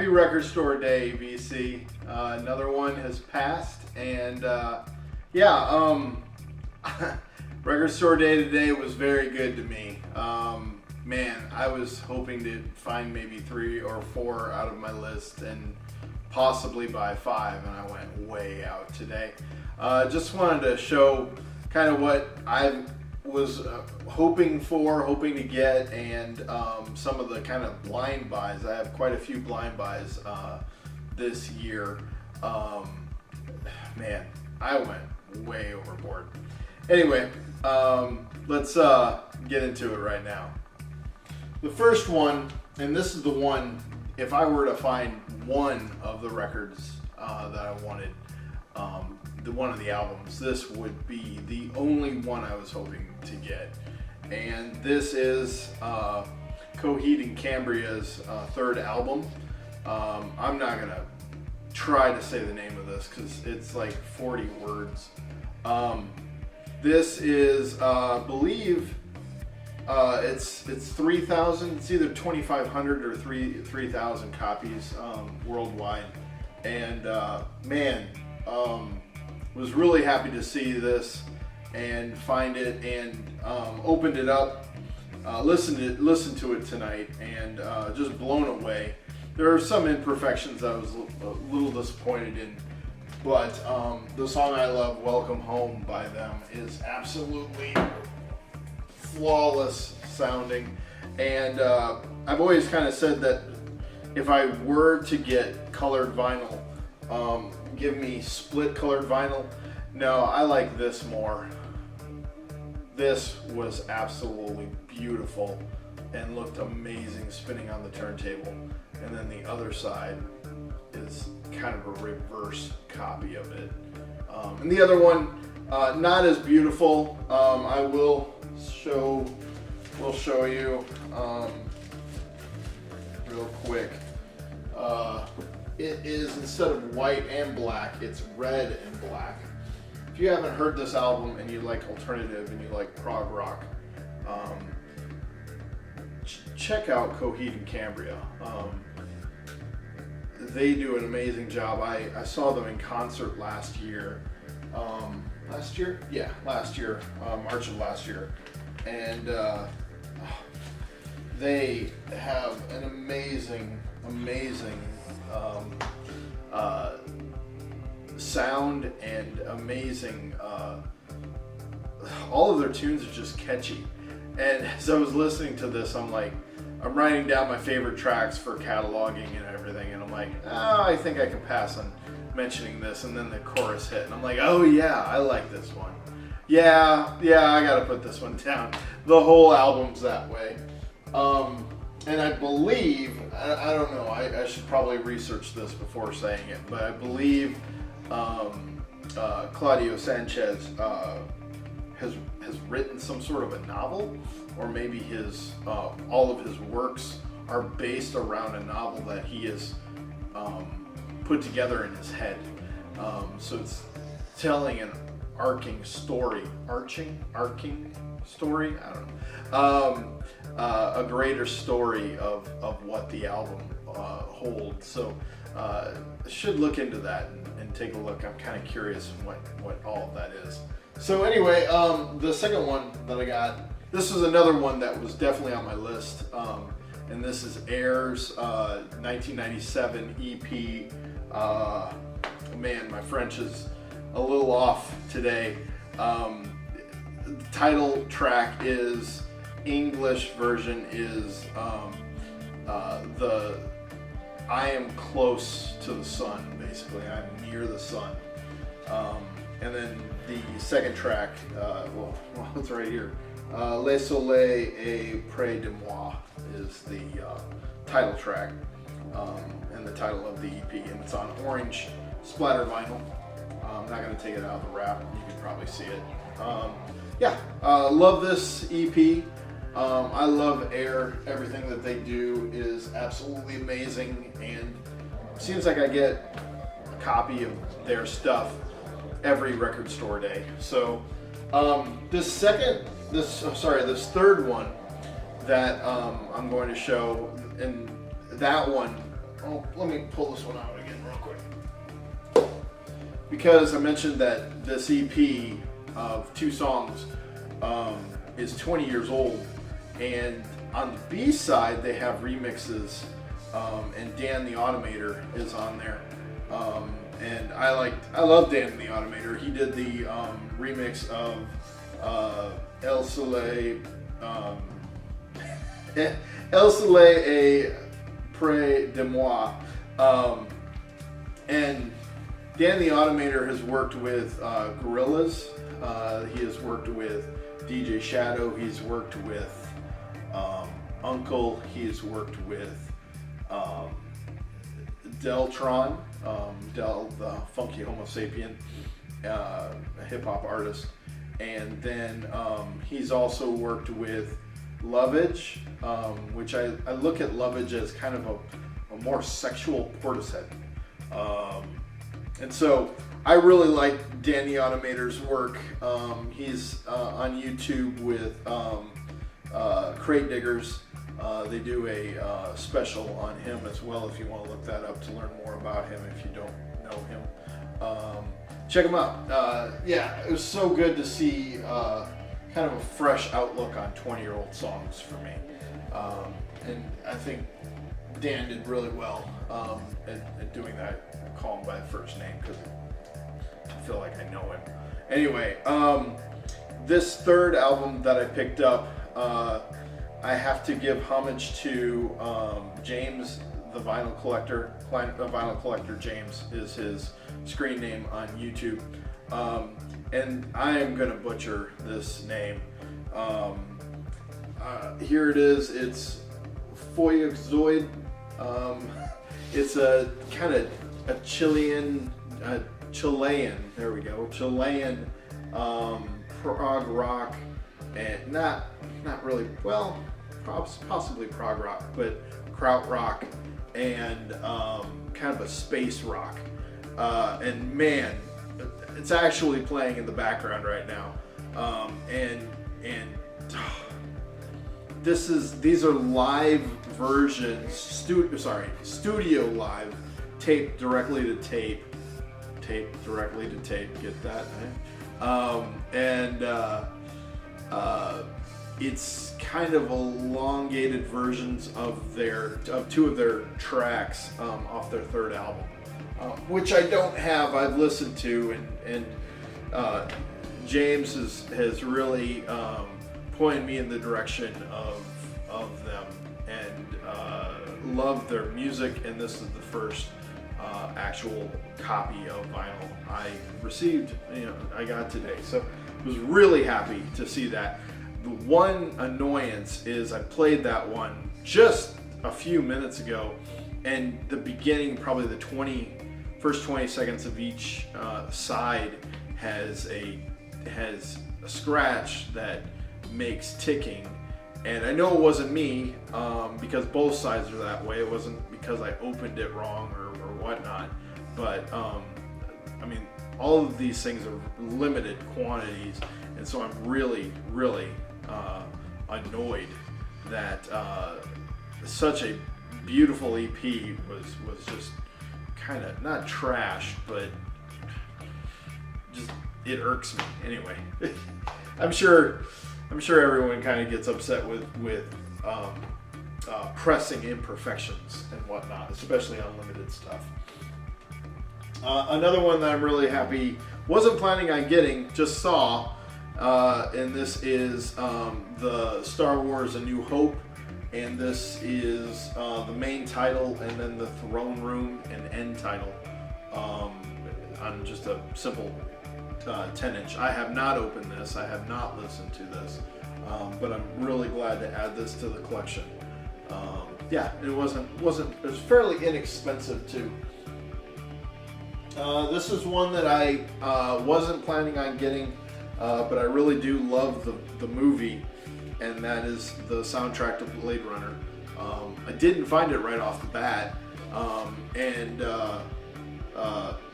Happy Record Store Day, VC. Another one has passed, and Record Store Day today was very good to me. Man, I was hoping to find maybe 3 or 4 out of my list and possibly buy 5, and I went way out today. Just wanted to show kind of what I was hoping to get, and some of the kind of blind buys. I have quite a few blind buys this year. Man, I went way overboard. Anyway, let's get into it right now. The first one, and this is the one, if I were to find one of the records that I wanted, one of the albums, this would be the only one I was hoping to get. And this is Coheed and Cambria's third album. I'm not gonna try to say the name of this because it's like 40 words. This is, I believe, it's 3,000. It's either 2,500 or 3,000 copies worldwide. And man, was really happy to see this and find it, and opened it up, listened to it tonight, and just blown away. There are some imperfections I was a little disappointed in, but the song I love, Welcome Home by them, is absolutely flawless sounding. And I've always kind of said that if I were to get colored vinyl, give me split colored vinyl. No, I like this more. This was absolutely beautiful and looked amazing spinning on the turntable. And then the other side is kind of a reverse copy of it. And the other one, not as beautiful. I will show you real quick. It is, instead of white and black, it's red and black. If you haven't heard this album and you like alternative and you like prog rock, check out Coheed and Cambria. They do an amazing job. I saw them in concert last year. Last year, March of last year. And they have an amazing sound, and amazing, all of their tunes are just catchy. And as I was listening to this, I'm writing down my favorite tracks for cataloging and everything, and I'm like, oh, I think I can pass on mentioning this. And then the chorus hit, and I'm like, oh yeah, I like this one. Yeah, I gotta put this one down. The whole album's that way. And I believe, I don't know, I should probably research this before saying it, but I believe Claudio Sanchez has written some sort of a novel, or maybe his all of his works are based around a novel that he has put together in his head. So it's telling an arcing story, I don't know. A greater story of what the album holds. So should look into that and take a look. I'm kind of curious what all of that is. So anyway, the second one that I got, this is another one that was definitely on my list, and this is Air's 1997 EP. Man, my French is a little off today. The title track is, English version is the I am close to the sun, basically. I'm near the sun. And then the second track, well, it's right here. Le Soleil est près de moi is the title track, and the title of the EP, and it's on orange splatter vinyl. I'm not going to take it out of the wrap. You can probably see it. Love this EP. I love Air. Everything that they do is absolutely amazing, and it seems like I get a copy of their stuff every record store day. So this third one that I'm going to show, and that one oh, let me pull this one out again real quick. Because I mentioned that this EP of 2 songs is 20 years old, and on the B side they have remixes, and Dan the Automator is on there, and I love Dan the Automator. He did the remix of El Soleil, El Soleil est près de moi, and Dan the Automator has worked with Gorillaz. He has worked with DJ Shadow. He's worked with Uncle. He's worked with Deltron, Del the Funky Homo Sapien, a hip hop artist, and then he's also worked with Lovage, which I look at Lovage as kind of a more sexual Portishead. And so I really like Dan the Automator's work. He's on YouTube with Crate Diggers. They do a special on him as well if you want to look that up to learn more about him if you don't know him. Check him out. Yeah, it was so good to see kind of a fresh outlook on 20-year-old songs for me. And I think Dan did really well at doing that. I call him by first name because I feel like I know him. Anyway, this third album that I picked up, I have to give homage to James, the vinyl collector. Vinyl collector James is his screen name on YouTube, and I am gonna butcher this name. Here it is. It's Foyozoid. It's a kind of a Chilean. There we go. Chilean prog rock, and not really, well, possibly prog rock, but krautrock and kind of a space rock. And man, it's actually playing in the background right now. And these are live versions, studio live, taped directly to tape. Get that? It's kind of elongated versions of 2 of their tracks off their third album, which I don't have. I've listened to, and James has really pointed me in the direction of them, and love their music. And this is the first actual copy of vinyl I received, I got today. So I was really happy to see that. The one annoyance is I played that one just a few minutes ago, and the beginning, probably the first 20 seconds of each side has a scratch that makes ticking. And I know it wasn't me, because both sides are that way. It wasn't because I opened it wrong or whatnot. But I mean, all of these things are limited quantities, and so I'm really, really annoyed that such a beautiful EP was just kind of not trash, but just it irks me anyway. I'm sure everyone kind of gets upset with pressing imperfections and whatnot, especially on limited stuff. Another one that I'm really happy, wasn't planning on getting, just saw, and this is the Star Wars A New Hope, and this is the main title and then the Throne Room and end title on just a simple 10-inch. I have not opened this, I have not listened to this, but I'm really glad to add this to the collection. Yeah, it was fairly inexpensive too. This is one that I wasn't planning on getting, but I really do love the movie, and that is the soundtrack to Blade Runner. I didn't find it right off the bat, and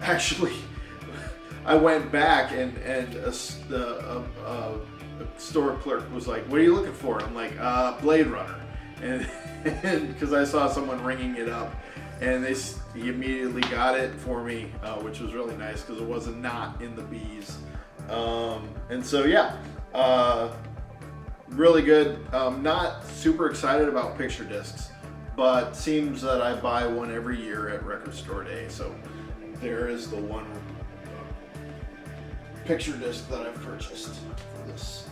actually I went back and a store clerk was like, "What are you looking for?" I'm like, "Blade Runner," and because I saw someone ringing it up, and he immediately got it for me, which was really nice because it wasn't not in the B's. And so yeah, really good. Not super excited about picture discs, but seems that I buy one every year at Record Store Day. So there is the one picture disc that I've purchased for this.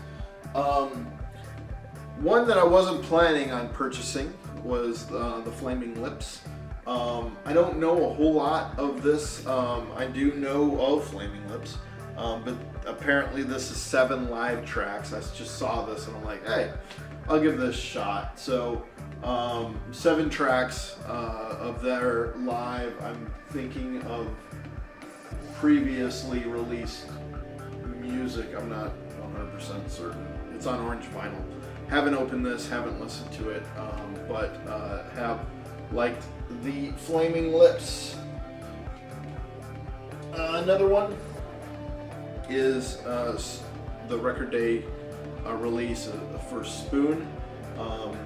One that I wasn't planning on purchasing was the Flaming Lips. I don't know a whole lot of this. I do know of Flaming Lips, but apparently this is 7 live tracks. I just saw this and I'm like, hey, I'll give this a shot. So 7 tracks of their live. I'm thinking of previously released music. I'm not 100% certain. It's on orange vinyl. Haven't opened this, haven't listened to it, but have liked the Flaming Lips. Another one is the Record Day release for Spoon.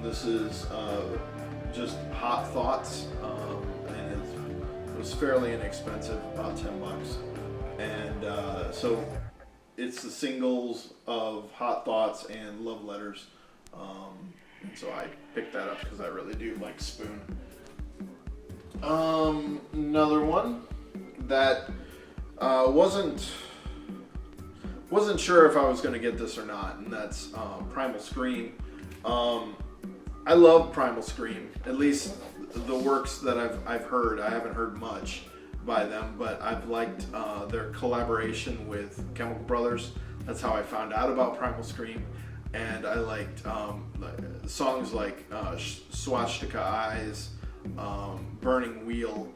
This is just Hot Thoughts, and it was fairly inexpensive, about $10. And so it's the singles of Hot Thoughts and Love Letters. And so I picked that up because I really do like Spoon. Another one that wasn't sure if I was going to get this or not, and that's Primal Scream. I love Primal Scream, at least the works that I've heard. I haven't heard much by them, but I've liked their collaboration with Chemical Brothers. That's how I found out about Primal Scream. And I liked songs like Swastika Eyes, Burning Wheel.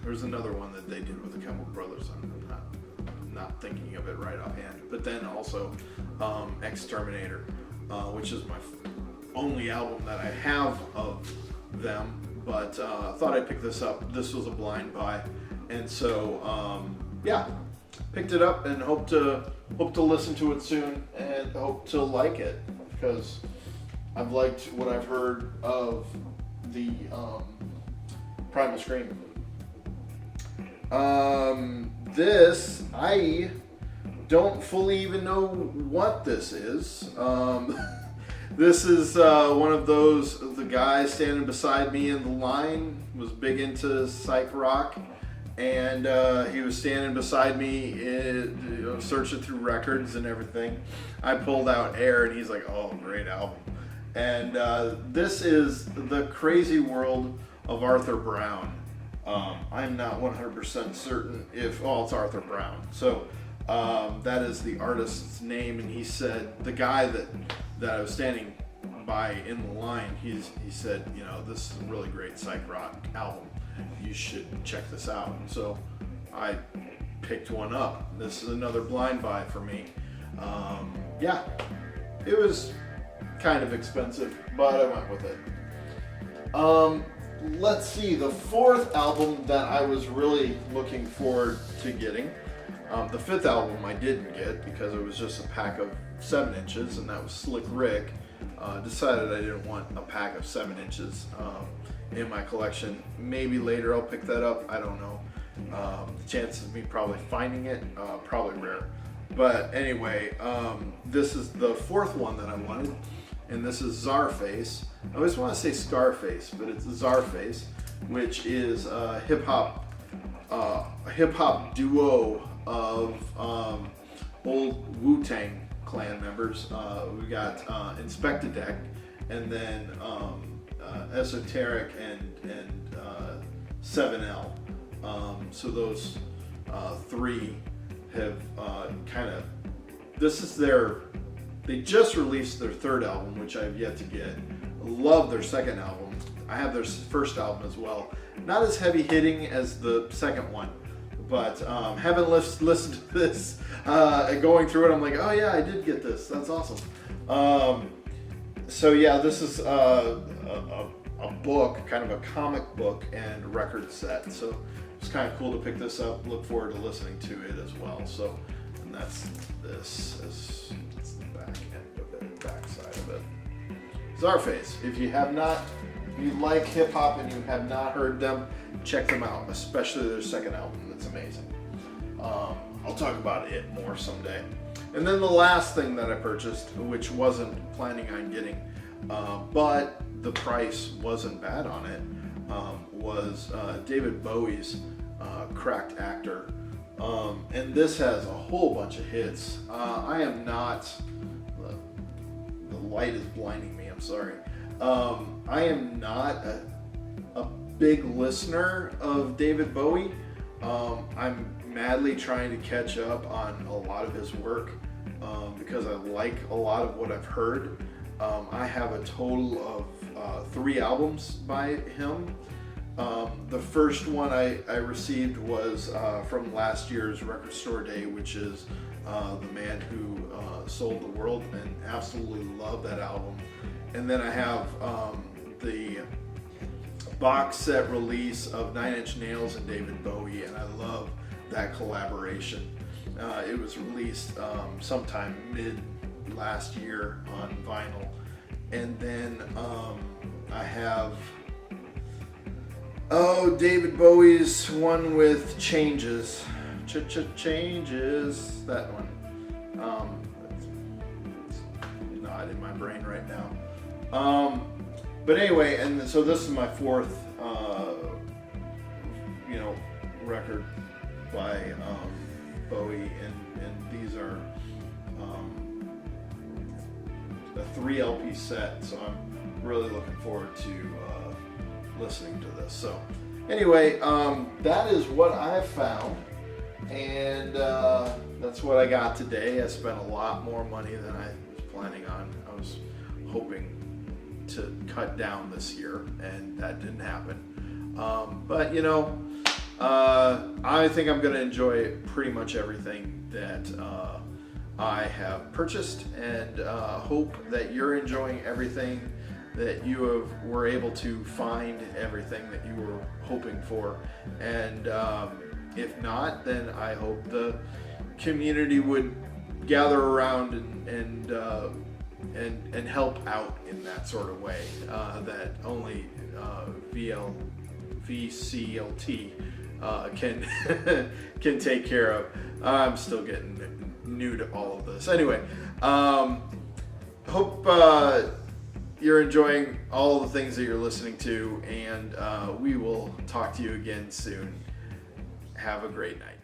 There's another one that they did with the Chemical Brothers. I'm not thinking of it right offhand. But then also Exterminator, which is my only album that I have of them. But thought I'd pick this up. This was a blind buy, and so yeah, picked it up and hope to listen to it soon and hope to like it, because I've liked what I've heard of the Primal Scream. This, I don't fully even know what this is. This is one of those, the guy standing beside me in the line was big into psych rock, and he was standing beside me, searching through records and everything. I pulled out Air, and he's like, oh, great album. And this is The Crazy World of Arthur Brown. I'm not 100% certain if, it's Arthur Brown. So that is the artist's name, and he said, the guy that I was standing by in the line, he said, this is a really great psych rock album. You should check this out. And so I picked one up. This is another blind buy for me. Yeah, it was kind of expensive, but I went with it. Let's see, the 4th album that I was really looking forward to getting. The 5th album I didn't get because it was just a pack of 7 inches, and that was Slick Rick. Decided I didn't want a pack of 7 inches in my collection. Maybe later I'll pick that up, I don't know. The chances of me probably finding it, probably rare. But anyway, this is the 4th one that I wanted, and this is Czarface. I always want to say Scarface, but it's Czarface, which is a hip hop duo of old Wu-Tang Clan members. We got Inspectah Deck, and then Esoteric and 7L. So those 3 have kind of, they just released their 3rd album, which I've yet to get. Love their 2nd album. I have their 1st album as well. Not as heavy hitting as the 2nd one, but haven't listened to this. Going through it, I'm like, oh yeah, I did get this. That's awesome. So yeah, this is a book, kind of a comic book and record set. So it's kind of cool to pick this up. Look forward to listening to it as well. So, and that's this. It's the back end of it, back side of it. Czarface. If you have not you like hip hop and you have not heard them, check them out, especially their second album. That's amazing. I'll talk about it more someday. And then the last thing that I purchased, which wasn't planning on getting, but the price wasn't bad on it, was David Bowie's Cracked Actor. And this has a whole bunch of hits. I am not, the light is blinding me, I'm sorry. I am not a big listener of David Bowie. I'm madly trying to catch up on a lot of his work because I like a lot of what I've heard. I have a total of 3 albums by him. The first one I received was from last year's Record Store Day, which is The Man Who Sold the World, and absolutely love that album. And then I have the box set release of 9 Inch Nails and David Bowie, and I love that collaboration. It was released sometime mid last year on vinyl. And then I have David Bowie's one with Changes. Changes, that one. It's not in my brain right now. But anyway, and so this is my 4th, record by Bowie, and these are a 3 LP set, so I'm really looking forward to listening to this. So anyway, that is what I found, and that's what I got today. I spent a lot more money than I was planning on. I was hoping to cut down this year, and that didn't happen. But I think I'm going to enjoy pretty much everything that I have purchased, and hope that you're enjoying everything, that you were able to find everything that you were hoping for. And if not, then I hope the community would gather around and help out in that sort of way that only VCLT can take care of. I'm still getting new to all of this. Anyway, hope you're enjoying all the things that you're listening to, and we will talk to you again soon. Have a great night.